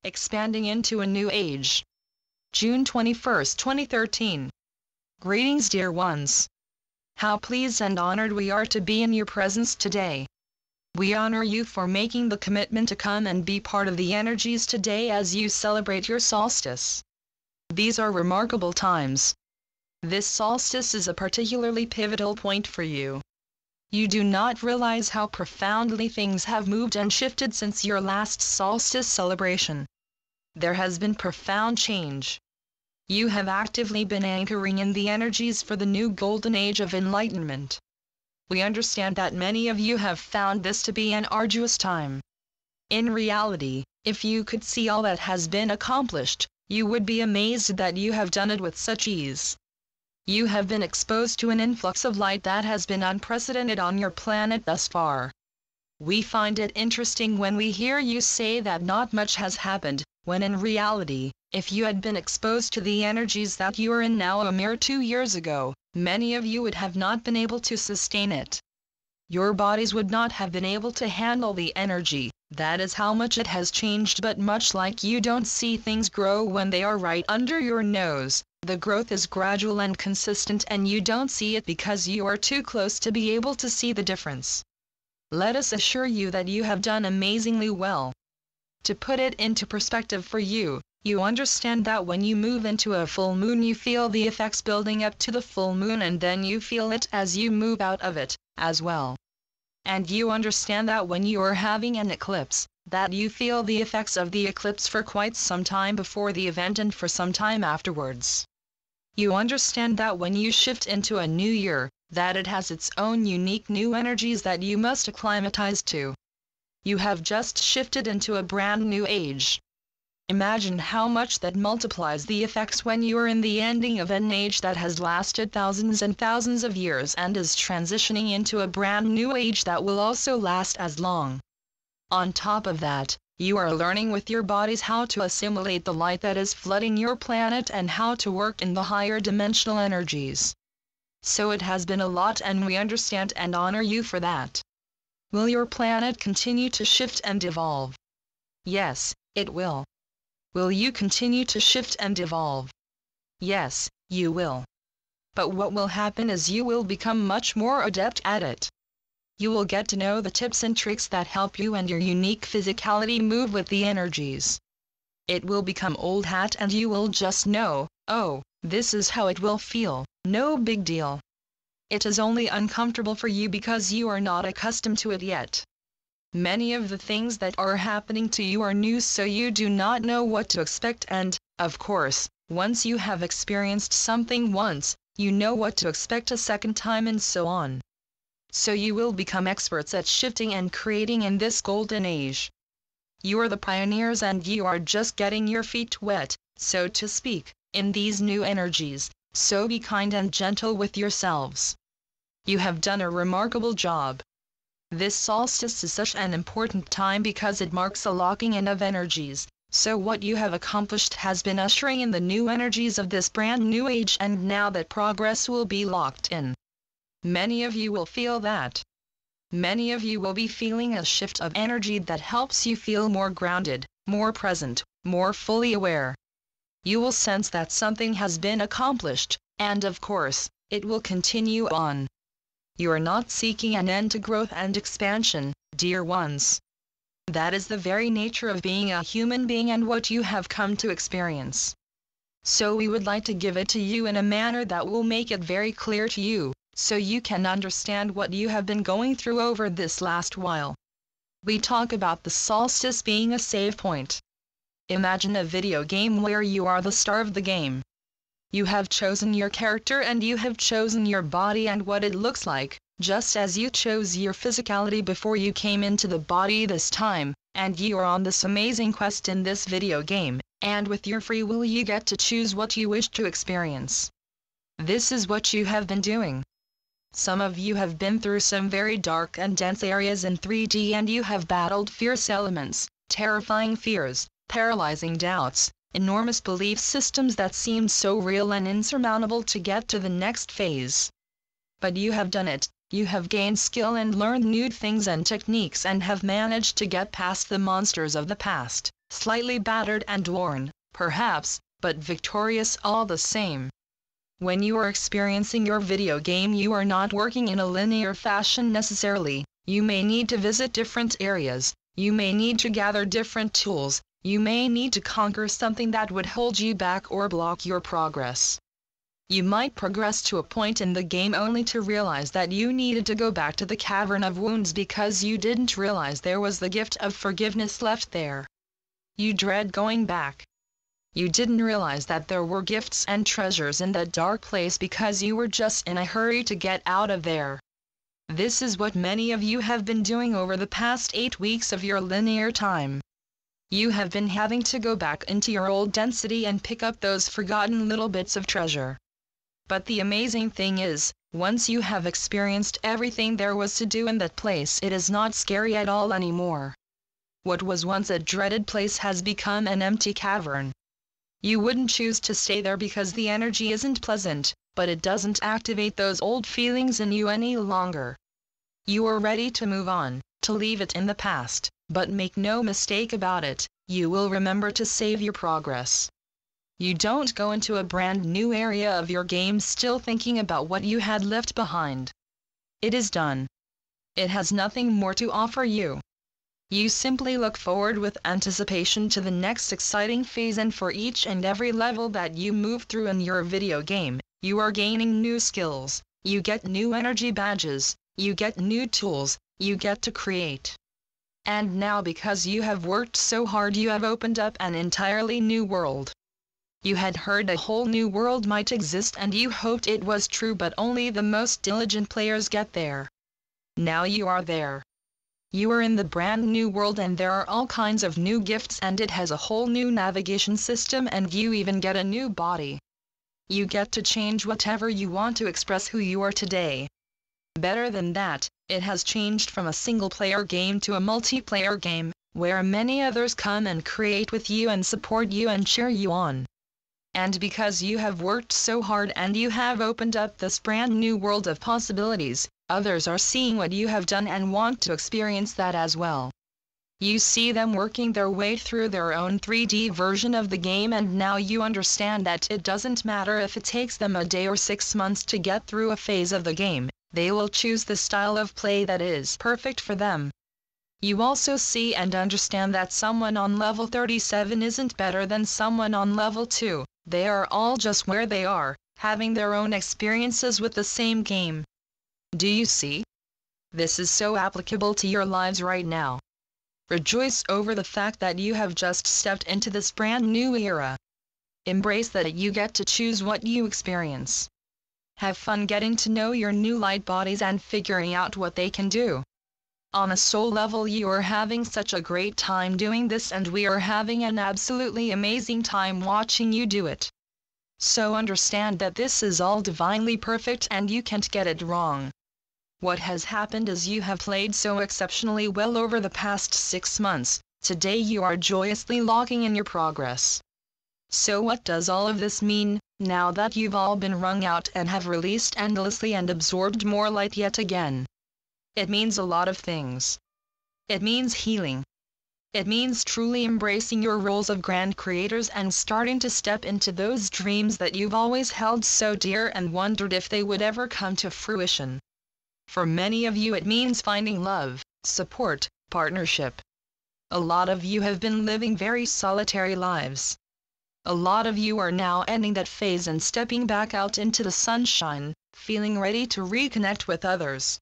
expanding into a new age. June 21, 2013. Greetings, dear ones. How pleased and honored we are to be in your presence today. We honor you for making the commitment to come and be part of the energies today as you celebrate your solstice. These are remarkable times. This solstice is a particularly pivotal point for you. You do not realize how profoundly things have moved and shifted since your last solstice celebration. There has been profound change. You have actively been anchoring in the energies for the new golden age of enlightenment. We understand that many of you have found this to be an arduous time. In reality, if you could see all that has been accomplished, you would be amazed that you have done it with such ease. You have been exposed to an influx of light that has been unprecedented on your planet thus far. We find it interesting when we hear you say that not much has happened, when in reality, if you had been exposed to the energies that you are in now a mere 2 years ago, many of you would have not been able to sustain it. Your bodies would not have been able to handle the energy. That is how much it has changed. But much like you don't see things grow when they are right under your nose, the growth is gradual and consistent, and you don't see it because you are too close to be able to see the difference. Let us assure you that you have done amazingly well. To put it into perspective for you, you understand that when you move into a full moon you feel the effects building up to the full moon, and then you feel it as you move out of it, as well. And you understand that when you are having an eclipse, that you feel the effects of the eclipse for quite some time before the event and for some time afterwards. You understand that when you shift into a new year, that it has its own unique new energies that you must acclimatize to. You have just shifted into a brand new age. Imagine how much that multiplies the effects when you are in the ending of an age that has lasted thousands and thousands of years and is transitioning into a brand new age that will also last as long. On top of that, you are learning with your bodies how to assimilate the light that is flooding your planet and how to work in the higher dimensional energies. So it has been a lot, and we understand and honor you for that. Will your planet continue to shift and evolve? Yes, it will. Will you continue to shift and evolve? Yes, you will. But what will happen is you will become much more adept at it. You will get to know the tips and tricks that help you and your unique physicality move with the energies. It will become old hat and you will just know, oh, this is how it will feel, no big deal. It is only uncomfortable for you because you are not accustomed to it yet. Many of the things that are happening to you are new, so you do not know what to expect, and, of course, once you have experienced something once, you know what to expect a second time and so on. So you will become experts at shifting and creating in this golden age. You are the pioneers and you are just getting your feet wet, so to speak, in these new energies, so be kind and gentle with yourselves. You have done a remarkable job. This solstice is such an important time because it marks a locking in of energies, so what you have accomplished has been ushering in the new energies of this brand new age, and now that progress will be locked in. Many of you will feel that. Many of you will be feeling a shift of energy that helps you feel more grounded, more present, more fully aware. You will sense that something has been accomplished, and of course, it will continue on. You are not seeking an end to growth and expansion, dear ones. That is the very nature of being a human being and what you have come to experience. So we would like to give it to you in a manner that will make it very clear to you, so you can understand what you have been going through over this last while. We talk about the solstice being a save point. Imagine a video game where you are the star of the game. You have chosen your character and you have chosen your body and what it looks like, just as you chose your physicality before you came into the body this time, and you are on this amazing quest in this video game, and with your free will you get to choose what you wish to experience. This is what you have been doing. Some of you have been through some very dark and dense areas in 3D, and you have battled fierce elements, terrifying fears, paralyzing doubts, enormous belief systems that seemed so real and insurmountable to get to the next phase. But you have done it, you have gained skill and learned new things and techniques and have managed to get past the monsters of the past, slightly battered and worn, perhaps, but victorious all the same. When you are experiencing your video game, you are not working in a linear fashion necessarily. You may need to visit different areas, you may need to gather different tools, you may need to conquer something that would hold you back or block your progress. You might progress to a point in the game only to realize that you needed to go back to the Cavern of Wounds because you didn't realize there was the gift of forgiveness left there. You dread going back. You didn't realize that there were gifts and treasures in that dark place because you were just in a hurry to get out of there. This is what many of you have been doing over the past 8 weeks of your linear time. You have been having to go back into your old density and pick up those forgotten little bits of treasure. But the amazing thing is, once you have experienced everything there was to do in that place, it is not scary at all anymore. What was once a dreaded place has become an empty cavern. You wouldn't choose to stay there because the energy isn't pleasant, but it doesn't activate those old feelings in you any longer. You are ready to move on, to leave it in the past, but make no mistake about it, you will remember to save your progress. You don't go into a brand new area of your game still thinking about what you had left behind. It is done. It has nothing more to offer you. You simply look forward with anticipation to the next exciting phase, and for each and every level that you move through in your video game, you are gaining new skills, you get new energy badges, you get new tools, you get to create. And now, because you have worked so hard, you have opened up an entirely new world. You had heard a whole new world might exist and you hoped it was true, but only the most diligent players get there. Now you are there. You are in the brand new world and there are all kinds of new gifts, and it has a whole new navigation system, and you even get a new body. You get to change whatever you want to express who you are today. Better than that, it has changed from a single-player game to a multiplayer game, where many others come and create with you and support you and cheer you on. And because you have worked so hard and you have opened up this brand new world of possibilities, others are seeing what you have done and want to experience that as well. You see them working their way through their own 3D version of the game, and now you understand that it doesn't matter if it takes them a day or 6 months to get through a phase of the game, they will choose the style of play that is perfect for them. You also see and understand that someone on level 37 isn't better than someone on level 2, they are all just where they are, having their own experiences with the same game. Do you see? This is so applicable to your lives right now. Rejoice over the fact that you have just stepped into this brand new era. Embrace that you get to choose what you experience. Have fun getting to know your new light bodies and figuring out what they can do. On a soul level, you are having such a great time doing this, and we are having an absolutely amazing time watching you do it. So understand that this is all divinely perfect and you can't get it wrong. What has happened is you have played so exceptionally well over the past 6 months, today you are joyously logging in your progress. So what does all of this mean, now that you've all been wrung out and have released endlessly and absorbed more light yet again? It means a lot of things. It means healing. It means truly embracing your roles of grand creators and starting to step into those dreams that you've always held so dear and wondered if they would ever come to fruition. For many of you it means finding love, support, partnership. A lot of you have been living very solitary lives. A lot of you are now ending that phase and stepping back out into the sunshine, feeling ready to reconnect with others.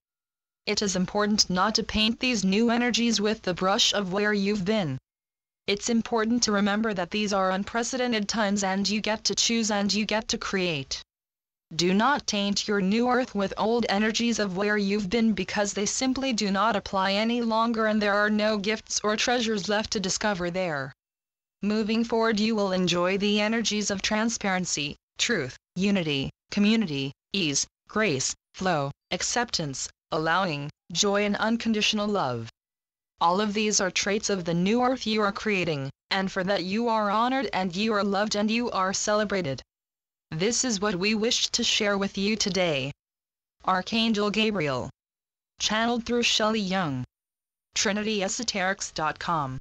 It is important not to paint these new energies with the brush of where you've been. It's important to remember that these are unprecedented times and you get to choose and you get to create. Do not taint your new earth with old energies of where you've been, because they simply do not apply any longer and there are no gifts or treasures left to discover there. Moving forward, you will enjoy the energies of transparency, truth, unity, community, ease, grace, flow, acceptance, allowing, joy and unconditional love. All of these are traits of the new earth you are creating, and for that you are honored and you are loved and you are celebrated. This is what we wished to share with you today. Archangel Gabriel. Channeled through Shelley Young. TrinityEsoterics.com